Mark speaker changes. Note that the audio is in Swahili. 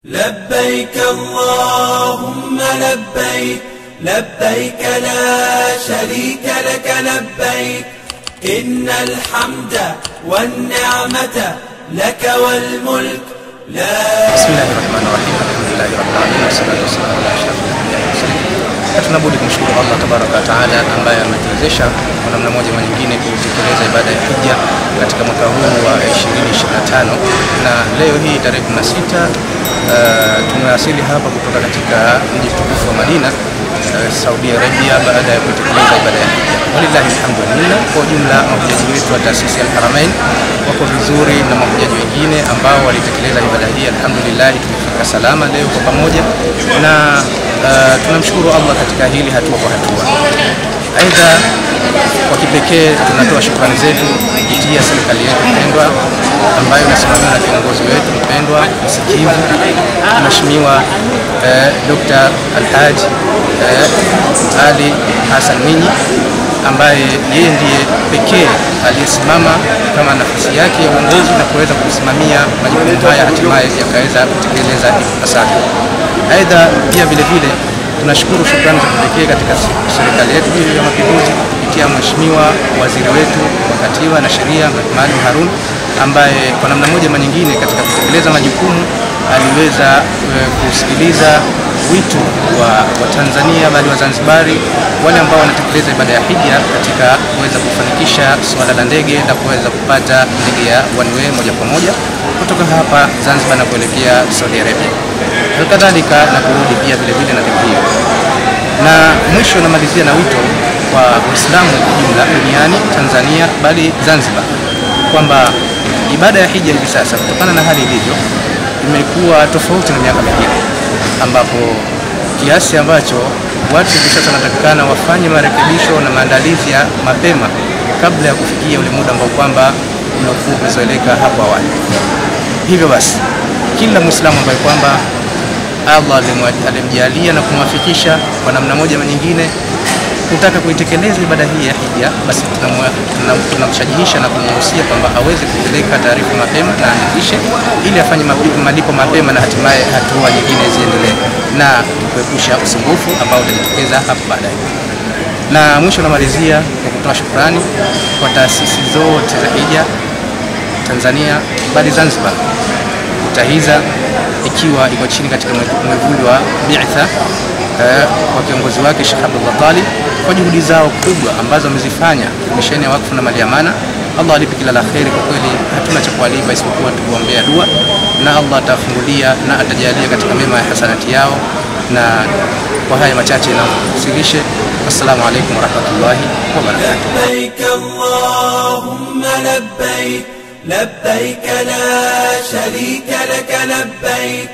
Speaker 1: لبيك اللهم لبيك لبيك لا شريك لك لبيك إن الحمد والنعمة لك والملك لا.
Speaker 2: بسم الله الرحمن الرحيم. الحمد لله رب العالمين والصلاة والسلام على أشرف الأنبياء والمرسلين. Tunabudi kumshukuru Allah tabaraka wa taala ambaye ametuwezesha kwa namna moja au nyingine kutekeleza ibada ya hija katika mwaka huu wa 2025, na leo hii tarehe 16 tumewasili hapa kutoka katika mji mtukufu wa Madina, Saudi Arabia, baada ya kutekeleza ibada ya hija. Walillahi alhamdulillah, kwa jumla mahujaji wetu wa taasisi Al-Haramain wako vizuri na mahujaji wengine ambao walitekeleza ibada hii. Alhamdulillah, tumefika salama leo kwa pamoja, na tunamshukuru Allah katika hili hatua kwa hatua. Aidha, kwa kipekee tunatoa shukrani zetu kupitia serikali yetu pendwa ambayo inasimamiwa na kiongozi wetu mpendwa msikivu Mheshimiwa Dr. Alhaj Ali Hassan Mwinyi, ambaye yeye ndiye pekee aliyesimama kama nafasi yake ya uongozi na kuweza kusimamia majukumu haya, hatimaye yakaweza kutekeleza ipasavyo. Aidha, pia vile vile tunashukuru shukrani za pekee katika serikali yetu hii ya Mapinduzi kupitia Mheshimiwa Waziri wetu wa Katiba na Sheria Maalim Harun, ambaye kwa namna moja ama nyingine katika kutekeleza majukumu aliweza kusikiliza wito wa Tanzania bali wa Zanzibari, wale ambao wanatekeleza ibada ya hija, katika kuweza kufanikisha swala la ndege na kuweza kupata ndege ya one way moja kwa moja kutoka hapa Zanzibar na kuelekea Saudi Arabia, kadhalika na kurudi pia vile vile na ndege hiyo. Na mwisho namalizia na wito kwa Waislamu kwa jumla duniani, Tanzania bali Zanzibar, kwamba ibada ya hija hivi sasa kutokana na hali ilivyo imekuwa tofauti na miaka mingine, ambapo kiasi ambacho watu hivi sasa wanatakikana wafanye marekebisho na maandalizi ya mapema kabla ya kufikia ule muda ambao kwamba uliokuwa umezoeleka hapo awali. Hivyo basi kila Muislamu ambaye kwamba Allah alimjalia na kumwafikisha kwa namna moja ama nyingine kutaka kuitekeleza ibada hii ya hija, basi tunamshajihisha na kumhusia kwamba aweze kupeleka taarifa mapema na aandikishe, ili afanye malipo mapema na hatimaye hatua nyingine ziendelee na kuepusha usumbufu ambao utajitokeza hapo baadaye. Na mwisho namalizia kwa kutoa shukrani kwa taasisi zote za hija Tanzania bali Zanzibar, TAHIZA ikiwa iko chini katika mwevuli wa Bi'tha kwa kiongozi wake Sheikh Abdullah Talib, kwa juhudi zao kubwa ambazo wamezifanya misheni ya wakfu na mali ya amana. Allah alipe kila la kheri. Kwa kweli hatuna cha kuwalipa isipokuwa tukuombea dua, na Allah atafungulia na atajalia katika mema ya hasanati yao. Na kwa haya machache na kusilishe, assalamu alaykum wa rahmatullahi wa barakatuh.
Speaker 1: لبيك اللهم لبيك لبيك لا شريك لك لبيك